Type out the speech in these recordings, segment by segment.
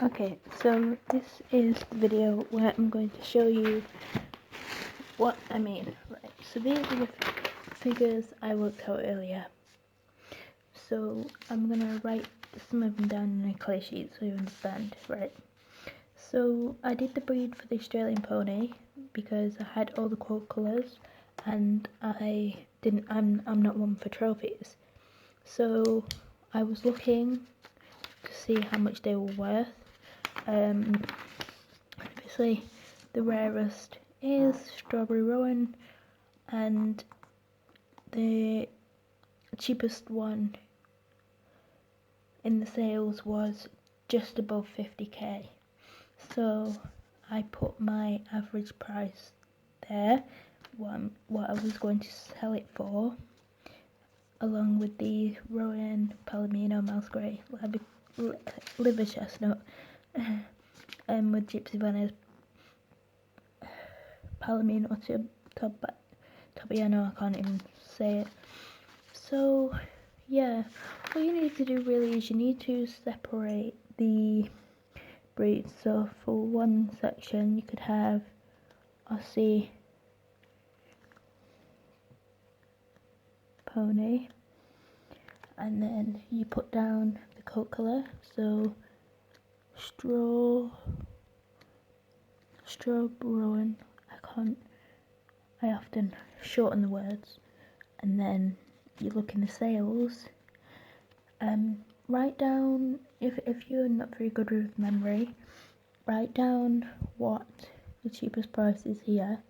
Okay, so this is the video where I'm going to show you what I mean. Right, so these are the figures I worked out earlier. So I'm going to write some of them down on a clay sheet so you understand, right? So I did the breed for the Australian pony because I had all the quote colours and I'm not one for trophies. So I was looking to see how much they were worth. Obviously the rarest is Strawberry Rowan, and the cheapest one in the sales was just above 50k. So I put my average price there, what I was going to sell it for, along with the Rowan, Palomino, Mouse Grey, Liver Chestnut, with Gypsy Vanilla, Palomino, Tobiano, I can't even say it. So yeah, what you need to do really is you need to separate the breeds. So for one section you could have Aussie pony, and then you put down the coat colour, so straw Rowan. I often shorten the words. And then you look in the sales, write down, if you're not very good with memory, write down what the cheapest price is here,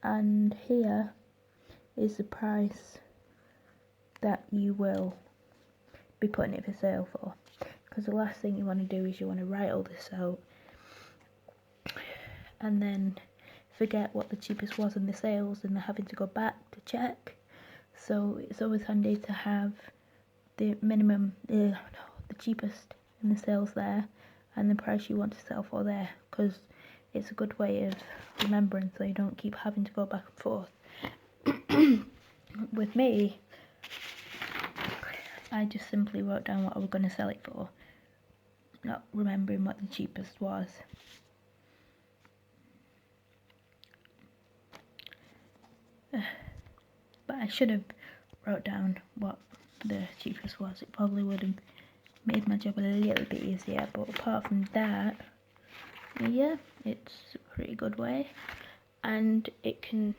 and here is the price that you will be putting it for sale for, because the last thing you want to do is you want to write all this out and then forget what the cheapest was in the sales and then having to go back to check. So it's always handy to have the minimum, the cheapest in the sales there, and the price you want to sell for there, because it's a good way of remembering so you don't keep having to go back and forth. With me, I just simply wrote down what I was going to sell it for, not remembering what the cheapest was. But I should have wrote down what the cheapest was. It probably would have made my job a little bit easier, but apart from that, yeah, it's a pretty good way, and it can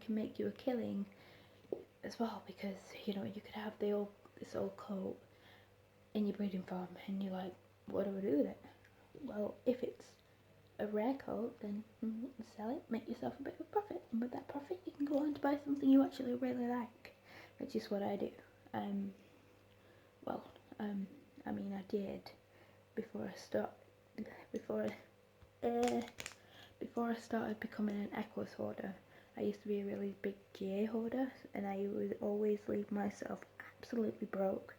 make you a killing as well, because you could have this old coat in your breeding farm and you're like, what do I do with it? Well, if it's a rare coat, then sell it, make yourself a bit of a profit, and with that profit you can go on to buy something you actually really like, which is what I do. I mean, I did before I started becoming an Equus hoarder. I used to be a really big GA hoarder, and I would always leave myself absolutely broke,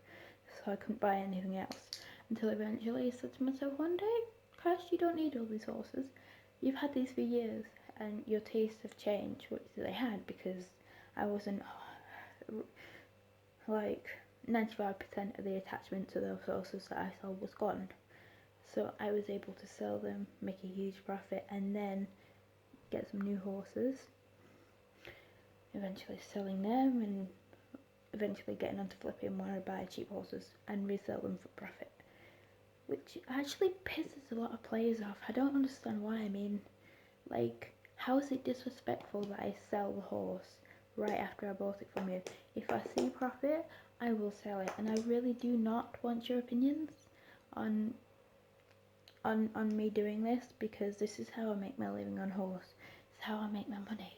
so I couldn't buy anything else, until eventually I said to myself one day, Crash, you don't need all these horses. You've had these for years, and your tastes have changed, which they had, because I wasn't, like, 95% of the attachment to those horses that I sold was gone. So I was able to sell them, make a huge profit, and then get some new horses, eventually selling them, and eventually getting onto flipping where I buy cheap horses and resell them for profit, which actually pisses a lot of players off. I don't understand why. I mean, like, how is it disrespectful that I sell the horse right after I bought it from you? If I see profit, I will sell it, and I really do not want your opinions on me doing this, because this is how I make my living on horse. It's how I make my money.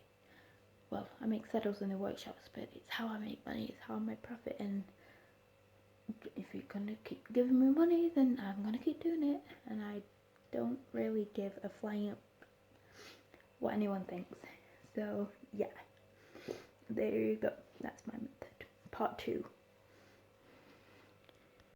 Well, I make saddles in the workshops, but it's how I make money, it's how I make profit, and if you're gonna keep giving me money, then I'm gonna keep doing it, and I don't really give a flying up what anyone thinks. So yeah, there you go, that's my method, part 2.